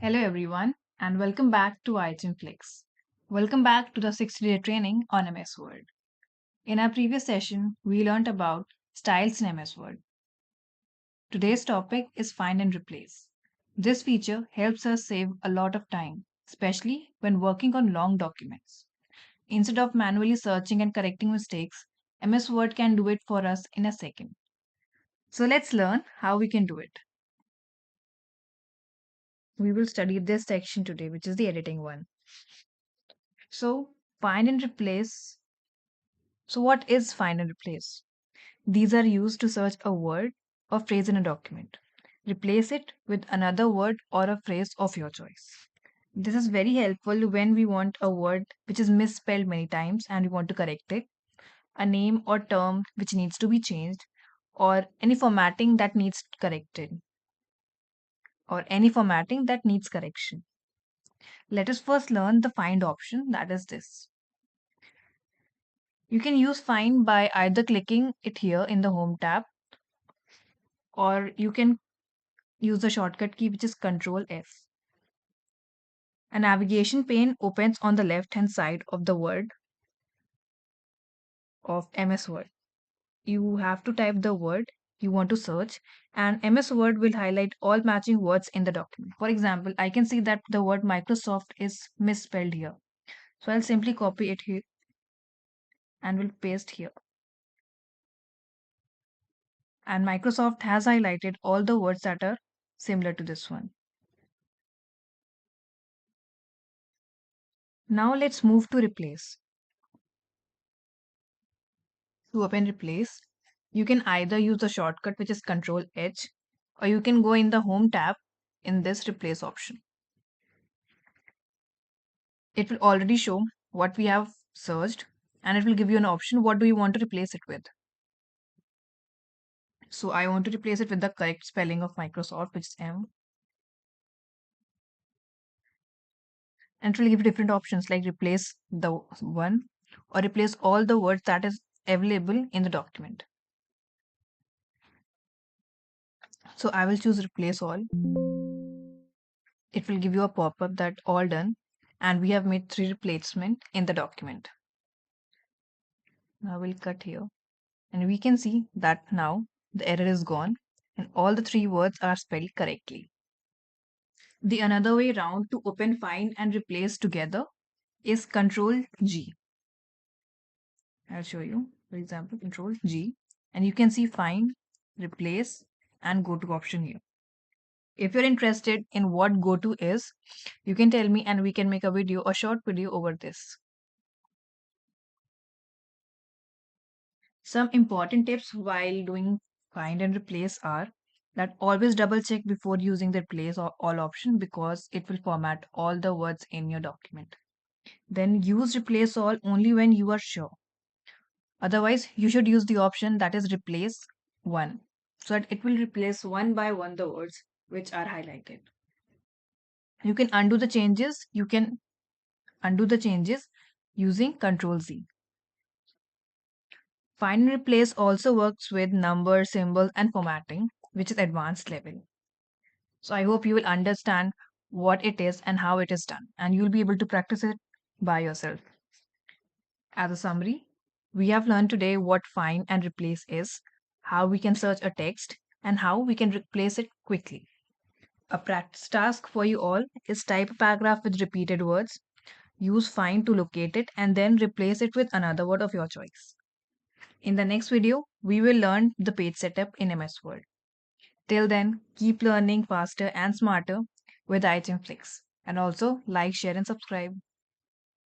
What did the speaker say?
Hello everyone and welcome back to iTunes Flex. Welcome back to the 60-day training on MS Word. In our previous session, we learned about styles in MS Word. Today's topic is find and replace. This feature helps us save a lot of time, especially when working on long documents. Instead of manually searching and correcting mistakes, MS Word can do it for us in a second. So let's learn how we can do it. We will study this section today, which is the editing one. So, find and replace. So, what is find and replace? These are used to search a word or phrase in a document. Replace it with another word or a phrase of your choice. This is very helpful when we want a word which is misspelled many times and we want to correct it, a name or term which needs to be changed, or any formatting that needs corrected, or any formatting that needs correction. Let us first learn the find option, that is this. You can use find by either clicking it here in the home tab, or you can use the shortcut key which is Control F. A navigation pane opens on the left hand side of the word of MS Word. You have to type the word you want to search, and MS Word will highlight all matching words in the document. For example, I can see that the word Microsoft is misspelled here. So I'll simply copy it here and will paste here. And Microsoft has highlighted all the words that are similar to this one. Now let's move to replace. To open replace, you can either use the shortcut which is Control H, or you can go in the home tab in this replace option. It will already show what we have searched, and it will give you an option what do you want to replace it with. So I want to replace it with the correct spelling of Microsoft, which is M. And it will give different options like replace the one or replace all the words that is available in the document. So I will choose replace all. It will give you a pop-up that all done, and we have made 3 replacement in the document. Now we'll cut here, and we can see that now the error is gone and all the 3 words are spelled correctly. The another way round to open find and replace together is Control G. I'll show you. For example, Control G, and you can see find, replace, and go to option here. If you're interested in what go to is, you can tell me and we can make a short video over this. Some important tips while doing find and replace are that always double check before using the replace or all option because it will format all the words in your document. Then use replace all only when you are sure. Otherwise, you should use the option that is replace one so that it will replace one by one the words which are highlighted. You can undo the changes. You can undo the changes using Control Z. Find and replace also works with numbers, symbols, and formatting, which is advanced level. So I hope you will understand what it is and how it is done, and you'll be able to practice it by yourself. As a summary, we have learned today what find and replace is, how we can search a text, and how we can replace it quickly. A practice task for you all is type a paragraph with repeated words, use find to locate it, and then replace it with another word of your choice. In the next video, we will learn the page setup in MS Word. Till then, keep learning faster and smarter with iTunes Flex. And also like, share, and subscribe.